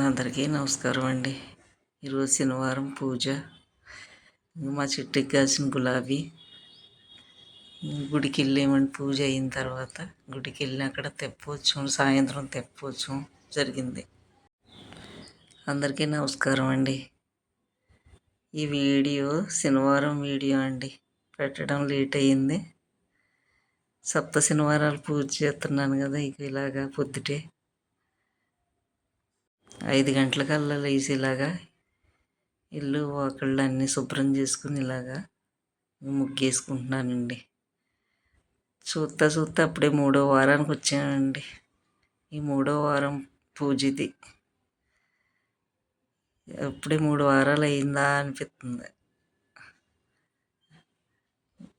అందరికీ నమస్కారం అండి. ఈరోజు శనివారం పూజ. మా చెట్టుకి కాసిన గులాబీ. గుడికి వెళ్ళామండి. పూజ అయిన తర్వాత గుడికి వెళ్ళి అక్కడ తెప్పోత్సవం, సాయంత్రం తెప్పోత్సవం జరిగింది. అందరికీ నమస్కారం అండి. ఈ వీడియో శనివారం వీడియో అండి. పెట్టడం లేట్ అయ్యింది. సప్త శనివారాలు పూజ చేస్తున్నాను కదా, ఇలాగా పొద్దుటే 5 గంటలకల్లా లేచి ఇలాగా ఇల్లు వాకిళ్ళు అన్నీ శుభ్రం చేసుకుని ఇలాగా ముగ్గేసుకుంటున్నానండి. చూస్తా అప్పుడే 3వ వారానికి వచ్చానండి. ఈ 3వ వారం పూజ ఇది. అప్పుడే 3 వారాలు అయిందా అనిపిస్తుంది.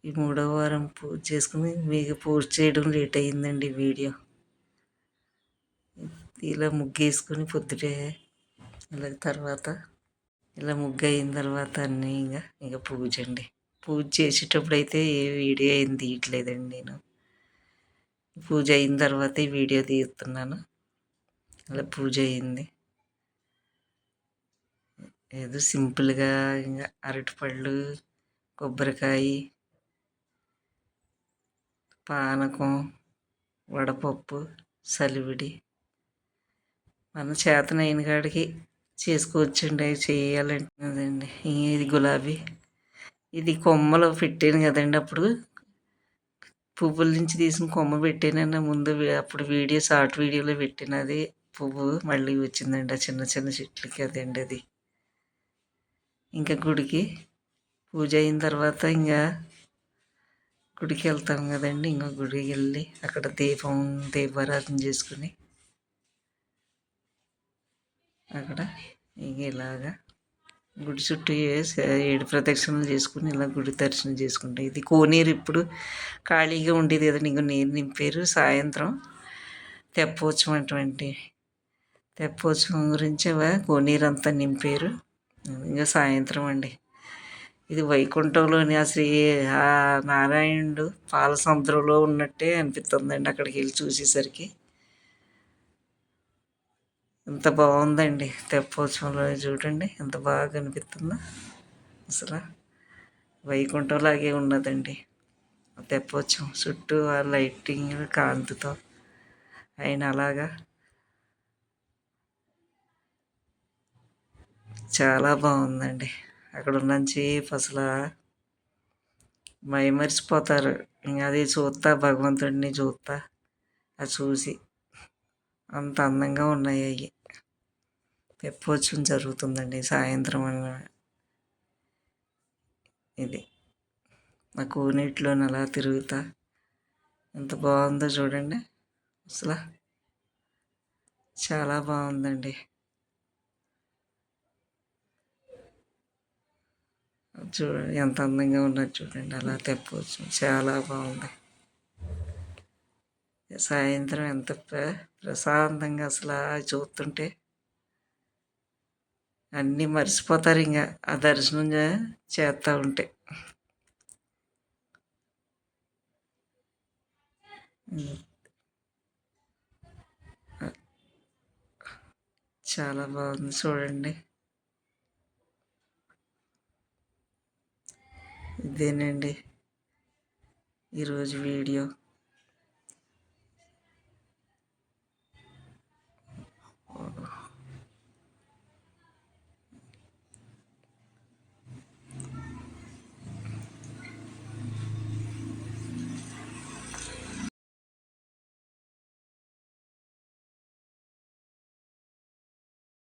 ఈ 3వ వారం పూజ చేసుకుని మీకు పోస్ట్ చేయడం లేట్ అయ్యిందండి వీడియో. ఇలా ముగ్గేసుకుని పొద్దుటే ఇలా ముగ్గు అయిన తర్వాత అన్నీ ఇక పూజ అండి. పూజ చేసేటప్పుడు అయితే ఏ వీడియో ఏం తీయట్లేదండి. నేను పూజ అయిన తర్వాత ఈ వీడియో తీస్తున్నాను. అలా పూజ అయింది. ఏదో సింపుల్గా ఇంకా అరటిపళ్ళు, కొబ్బరికాయ, పానకం, వడపప్పు, సలివిడి మన చేతనైన కాడికి చేసుకోవచ్చండి. అవి చేయాలంటే అదండి. ఇది గులాబీ. ఇది కొమ్మలు పెట్టాను కదండి. అప్పుడు పువ్వుల నుంచి తీసిన కొమ్మ పెట్టానన్న ముందు అప్పుడు షార్ట్ వీడియోలో పెట్టినది పువ్వు మళ్ళీ వచ్చిందండి. ఆ చిన్న చిన్న చెట్లకి అదండి అది. ఇంకా గుడికి పూజ అయిన తర్వాత ఇంకా గుడికి వెళ్తాం కదండి. ఇంకా గుడికి వెళ్ళి అక్కడ దీపారాధన చేసుకుని అక్కడ ఇలాగా గుడి చుట్టూ 7 ప్రదక్షిణలు చేసుకుని ఇలా గుడి దర్శనం చేసుకుంటాం. ఇది కోనేరు ఇప్పుడు ఖాళీగా ఉండేది కదండి. ఇంకో నీరు నింపారు. సాయంత్రం తెప్పోత్సవం గురించి కోనేరు అంతా నింపారు. ఇంకా సాయంత్రం అండి. ఇది వైకుంఠంలోని ఆ నారాయణుడు పాల సముద్రంలో ఉన్నట్టే అనిపిస్తుందండి. అక్కడికి వెళ్ళి చూసేసరికి ఎంత బాగుందండి. తెప్పోత్సవంలో చూడండి ఎంత బాగా కనిపిస్తుందో. అసలు వైకుంఠంలాగే ఉన్నదండి తెప్పోత్సవం. చుట్టూ ఆ లైటింగ్ కాంతితో ఆయన అలాగా చాలా బాగుందండి. అక్కడ ఉన్నంతసేపు అసలు మైమరిచిపోతారు. ఇంకా అది చూస్తా భగవంతుడిని చూస్తా అది చూసి అంత అందంగా ఉన్నాయి అవి. తెప్పోత్సవం జరుగుతుందండి సాయంత్రం. ఇది మా కోనేటిలో అలా తిరుగుతా ఎంత బాగుందో చూడండి. అసలు చాలా బాగుందండి. చూడండి ఎంత అందంగా ఉన్నది చూడండి. అలా తెప్పోత్సవం చాలా బాగుంది. సాయంత్రం ఎంత ప్రశాంతంగా అసలు చూస్తుంటే అన్నీ మర్చిపోతారు ఇంకా ఆ దర్శనం చేస్తూ ఉంటే. చాలా బాగుంది చూడండి. ఇదేనండి ఈరోజు వీడియో.